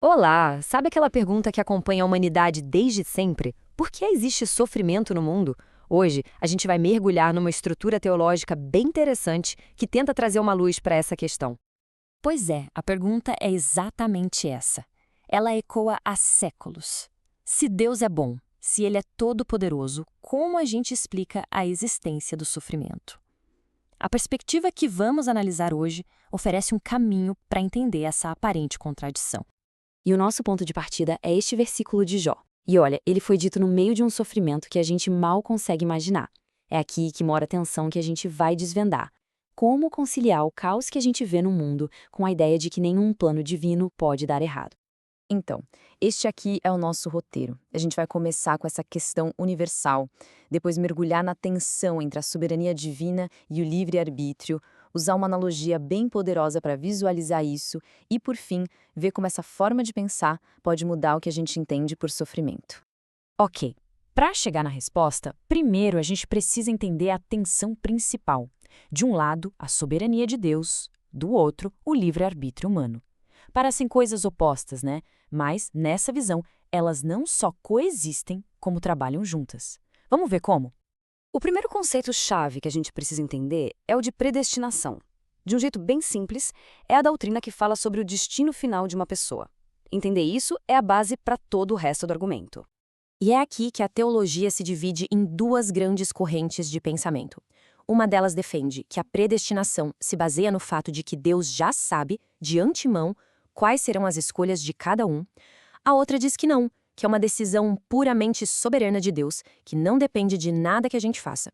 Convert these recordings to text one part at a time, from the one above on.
Olá, sabe aquela pergunta que acompanha a humanidade desde sempre? Por que existe sofrimento no mundo? Hoje, a gente vai mergulhar numa estrutura teológica bem interessante que tenta trazer uma luz para essa questão. Pois é, a pergunta é exatamente essa. Ela ecoa há séculos. Se Deus é bom, se Ele é todo-poderoso, como a gente explica a existência do sofrimento? A perspectiva que vamos analisar hoje oferece um caminho para entender essa aparente contradição. E o nosso ponto de partida é este versículo de Jó. E olha, ele foi dito no meio de um sofrimento que a gente mal consegue imaginar. É aqui que mora a tensão que a gente vai desvendar. Como conciliar o caos que a gente vê no mundo com a ideia de que nenhum plano divino pode dar errado? Então, este aqui é o nosso roteiro. A gente vai começar com essa questão universal, depois mergulhar na tensão entre a soberania divina e o livre-arbítrio, usar uma analogia bem poderosa para visualizar isso e, por fim, ver como essa forma de pensar pode mudar o que a gente entende por sofrimento. Ok, para chegar na resposta, primeiro a gente precisa entender a tensão principal. De um lado, a soberania de Deus, do outro, o livre-arbítrio humano. Parecem coisas opostas, né? Mas, nessa visão, elas não só coexistem, como trabalham juntas. Vamos ver como? O primeiro conceito-chave que a gente precisa entender é o de predestinação. De um jeito bem simples, é a doutrina que fala sobre o destino final de uma pessoa. Entender isso é a base para todo o resto do argumento. E é aqui que a teologia se divide em duas grandes correntes de pensamento. Uma delas defende que a predestinação se baseia no fato de que Deus já sabe, de antemão, quais serão as escolhas de cada um. A outra diz que não, que é uma decisão puramente soberana de Deus, que não depende de nada que a gente faça.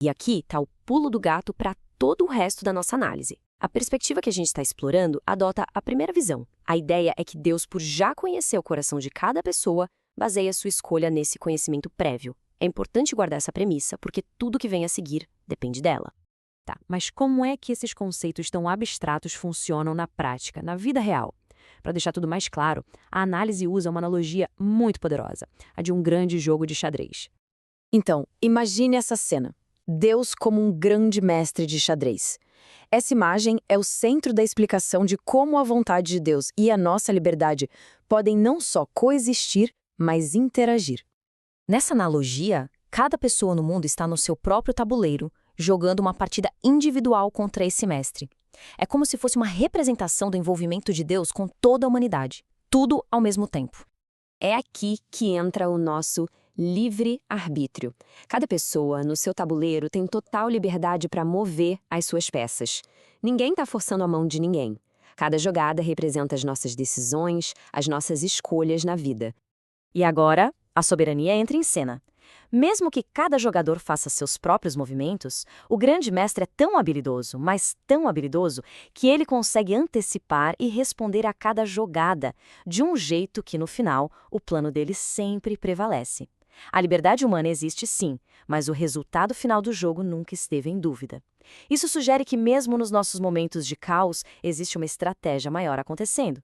E aqui está o pulo do gato para todo o resto da nossa análise. A perspectiva que a gente está explorando adota a primeira visão. A ideia é que Deus, por já conhecer o coração de cada pessoa, baseia sua escolha nesse conhecimento prévio. É importante guardar essa premissa, porque tudo que vem a seguir depende dela. Tá, mas como é que esses conceitos tão abstratos funcionam na prática, na vida real? Para deixar tudo mais claro, a análise usa uma analogia muito poderosa, a de um grande jogo de xadrez. Então, imagine essa cena. Deus como um grande mestre de xadrez. Essa imagem é o centro da explicação de como a vontade de Deus e a nossa liberdade podem não só coexistir, mas interagir. Nessa analogia, cada pessoa no mundo está no seu próprio tabuleiro, jogando uma partida individual contra esse mestre. É como se fosse uma representação do envolvimento de Deus com toda a humanidade, tudo ao mesmo tempo. É aqui que entra o nosso livre-arbítrio. Cada pessoa, no seu tabuleiro, tem total liberdade para mover as suas peças. Ninguém está forçando a mão de ninguém. Cada jogada representa as nossas decisões, as nossas escolhas na vida. E agora, a soberania entra em cena. Mesmo que cada jogador faça seus próprios movimentos, o grande mestre é tão habilidoso, mas tão habilidoso, que ele consegue antecipar e responder a cada jogada, de um jeito que, no final, o plano dele sempre prevalece. A liberdade humana existe sim, mas o resultado final do jogo nunca esteve em dúvida. Isso sugere que mesmo nos nossos momentos de caos, existe uma estratégia maior acontecendo.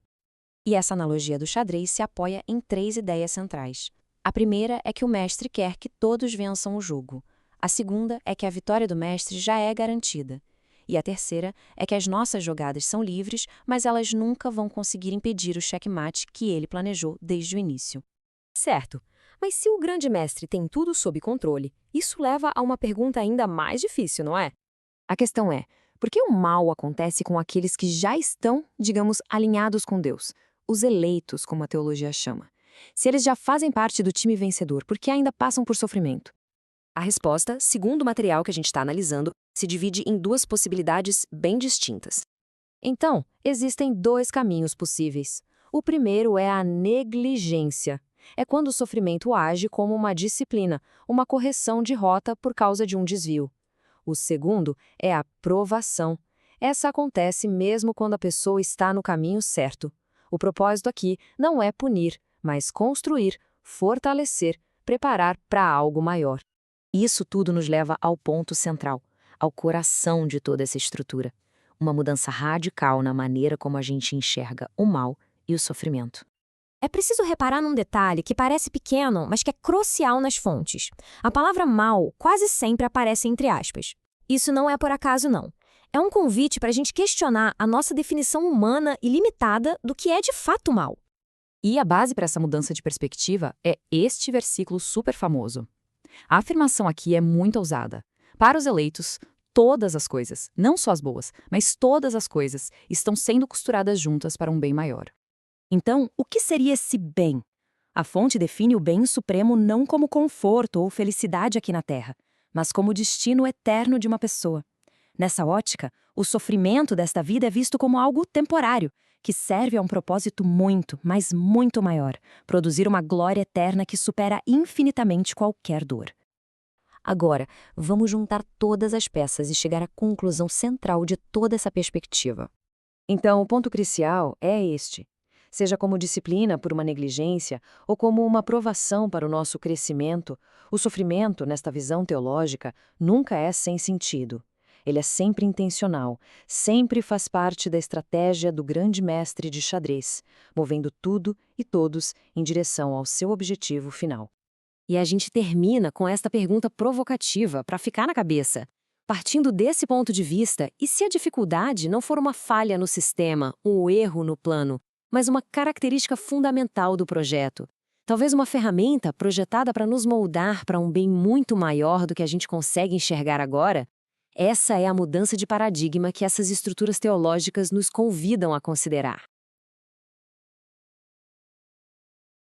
E essa analogia do xadrez se apoia em três ideias centrais. A primeira é que o mestre quer que todos vençam o jogo. A segunda é que a vitória do mestre já é garantida. E a terceira é que as nossas jogadas são livres, mas elas nunca vão conseguir impedir o checkmate que ele planejou desde o início. Certo, mas se o grande mestre tem tudo sob controle, isso leva a uma pergunta ainda mais difícil, não é? A questão é, por que o mal acontece com aqueles que já estão, digamos, alinhados com Deus? Os eleitos, como a teologia chama. Se eles já fazem parte do time vencedor, por que ainda passam por sofrimento? A resposta, segundo o material que a gente está analisando, se divide em duas possibilidades bem distintas. Então, existem dois caminhos possíveis. O primeiro é a negligência. É quando o sofrimento age como uma disciplina, uma correção de rota por causa de um desvio. O segundo é a provação. Essa acontece mesmo quando a pessoa está no caminho certo. O propósito aqui não é punir, mas construir, fortalecer, preparar para algo maior. Isso tudo nos leva ao ponto central, ao coração de toda essa estrutura. Uma mudança radical na maneira como a gente enxerga o mal e o sofrimento. É preciso reparar num detalhe que parece pequeno, mas que é crucial nas fontes. A palavra mal quase sempre aparece entre aspas. Isso não é por acaso, não. É um convite para a gente questionar a nossa definição humana e limitada do que é de fato mal. E a base para essa mudança de perspectiva é este versículo super famoso. A afirmação aqui é muito ousada. Para os eleitos, todas as coisas, não só as boas, mas todas as coisas, estão sendo costuradas juntas para um bem maior. Então, o que seria esse bem? A fonte define o bem supremo não como conforto ou felicidade aqui na Terra, mas como destino eterno de uma pessoa. Nessa ótica, o sofrimento desta vida é visto como algo temporário, que serve a um propósito muito, mas muito maior, produzir uma glória eterna que supera infinitamente qualquer dor. Agora, vamos juntar todas as peças e chegar à conclusão central de toda essa perspectiva. Então, o ponto crucial é este. Seja como disciplina por uma negligência ou como uma provação para o nosso crescimento, o sofrimento, nesta visão teológica, nunca é sem sentido. Ele é sempre intencional, sempre faz parte da estratégia do grande mestre de xadrez, movendo tudo e todos em direção ao seu objetivo final. E a gente termina com esta pergunta provocativa para ficar na cabeça. Partindo desse ponto de vista, e se a dificuldade não for uma falha no sistema, um erro no plano, mas uma característica fundamental do projeto? Talvez uma ferramenta projetada para nos moldar para um bem muito maior do que a gente consegue enxergar agora? Essa é a mudança de paradigma que essas estruturas teológicas nos convidam a considerar.